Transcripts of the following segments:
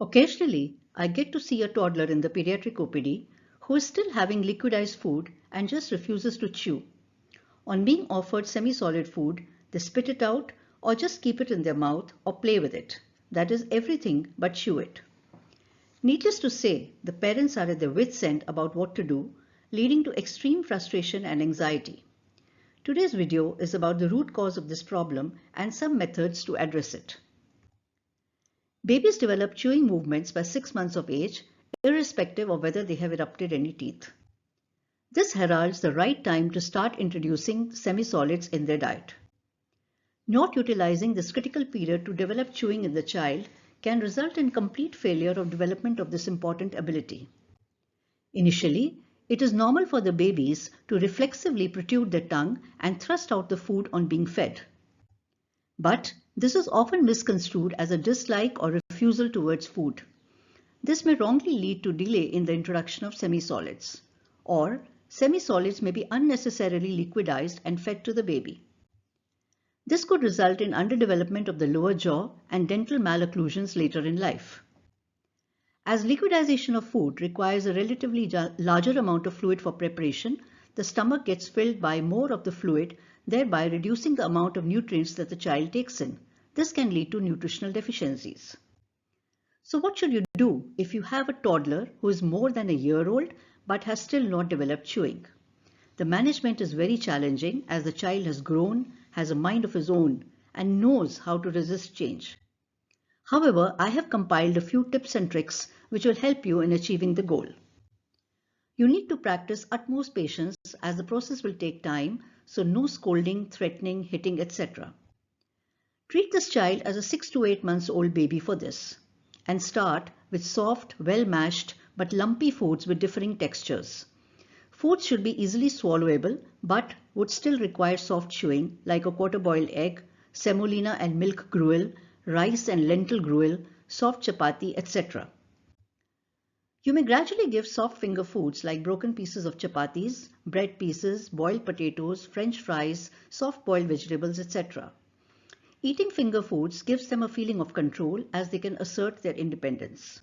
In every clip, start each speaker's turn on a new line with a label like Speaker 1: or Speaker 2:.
Speaker 1: Occasionally, I get to see a toddler in the pediatric OPD who is still having liquidized food and just refuses to chew. On being offered semi-solid food, they spit it out or just keep it in their mouth or play with it. That is everything but chew it. Needless to say, the parents are at their wits' end about what to do, leading to extreme frustration and anxiety. Today's video is about the root cause of this problem and some methods to address it. Babies develop chewing movements by 6 months of age, irrespective of whether they have erupted any teeth. This heralds the right time to start introducing semi-solids in their diet. Not utilizing this critical period to develop chewing in the child can result in complete failure of development of this important ability. Initially, it is normal for the babies to reflexively protrude their tongue and thrust out the food on being fed. But this is often misconstrued as a dislike or refusal towards food. This may wrongly lead to delay in the introduction of semi-solids, or semi-solids may be unnecessarily liquidized and fed to the baby. This could result in underdevelopment of the lower jaw and dental malocclusions later in life. As liquidization of food requires a relatively larger amount of fluid for preparation, the stomach gets filled by more of the fluid, thereby reducing the amount of nutrients that the child takes in. This can lead to nutritional deficiencies. So what should you do if you have a toddler who is more than a year old but has still not developed chewing? The management is very challenging as the child has grown, has a mind of his own, and knows how to resist change. However, I have compiled a few tips and tricks which will help you in achieving the goal. You need to practice utmost patience as the process will take time, so no scolding, threatening, hitting, etc. Treat this child as a 6 to 8 months old baby for this, and start with soft, well-mashed but lumpy foods with differing textures. Foods should be easily swallowable but would still require soft chewing like a quarter-boiled egg, semolina and milk gruel, rice and lentil gruel, soft chapati, etc. You may gradually give soft finger foods like broken pieces of chapatis, bread pieces, boiled potatoes, French fries, soft boiled vegetables, etc. Eating finger foods gives them a feeling of control as they can assert their independence.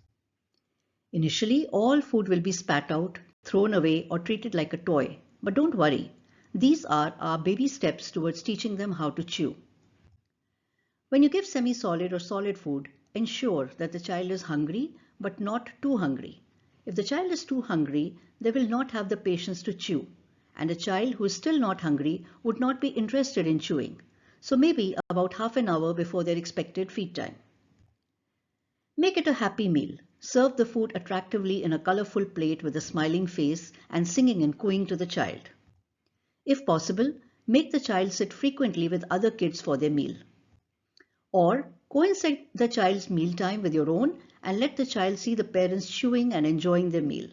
Speaker 1: Initially, all food will be spat out, thrown away, or treated like a toy. But don't worry, these are our baby steps towards teaching them how to chew. When you give semi-solid or solid food, ensure that the child is hungry but not too hungry. If the child is too hungry, they will not have the patience to chew, and a child who is still not hungry would not be interested in chewing. So maybe about half an hour before their expected feed time. Make it a happy meal. Serve the food attractively in a colorful plate with a smiling face and singing and cooing to the child. If possible, make the child sit frequently with other kids for their meal. Or coincide the child's mealtime with your own and let the child see the parents chewing and enjoying their meal.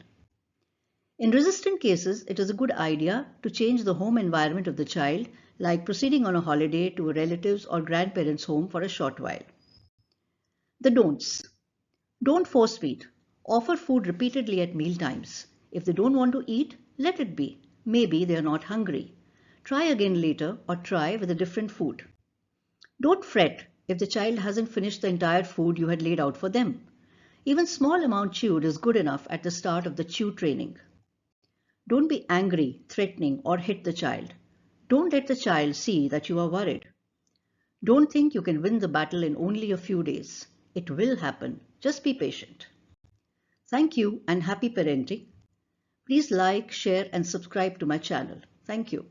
Speaker 1: In resistant cases, it is a good idea to change the home environment of the child, like proceeding on a holiday to a relative's or grandparents' home for a short while. The don'ts. Don't force feed. Offer food repeatedly at meal times. If they don't want to eat, let it be. Maybe they are not hungry. Try again later or try with a different food. Don't fret if the child hasn't finished the entire food you had laid out for them. Even small amount chewed is good enough at the start of the chew training. Don't be angry, threatening, or hit the child. Don't let the child see that you are worried. Don't think you can win the battle in only a few days. It will happen. Just be patient. Thank you and happy parenting. Please like, share, and subscribe to my channel. Thank you.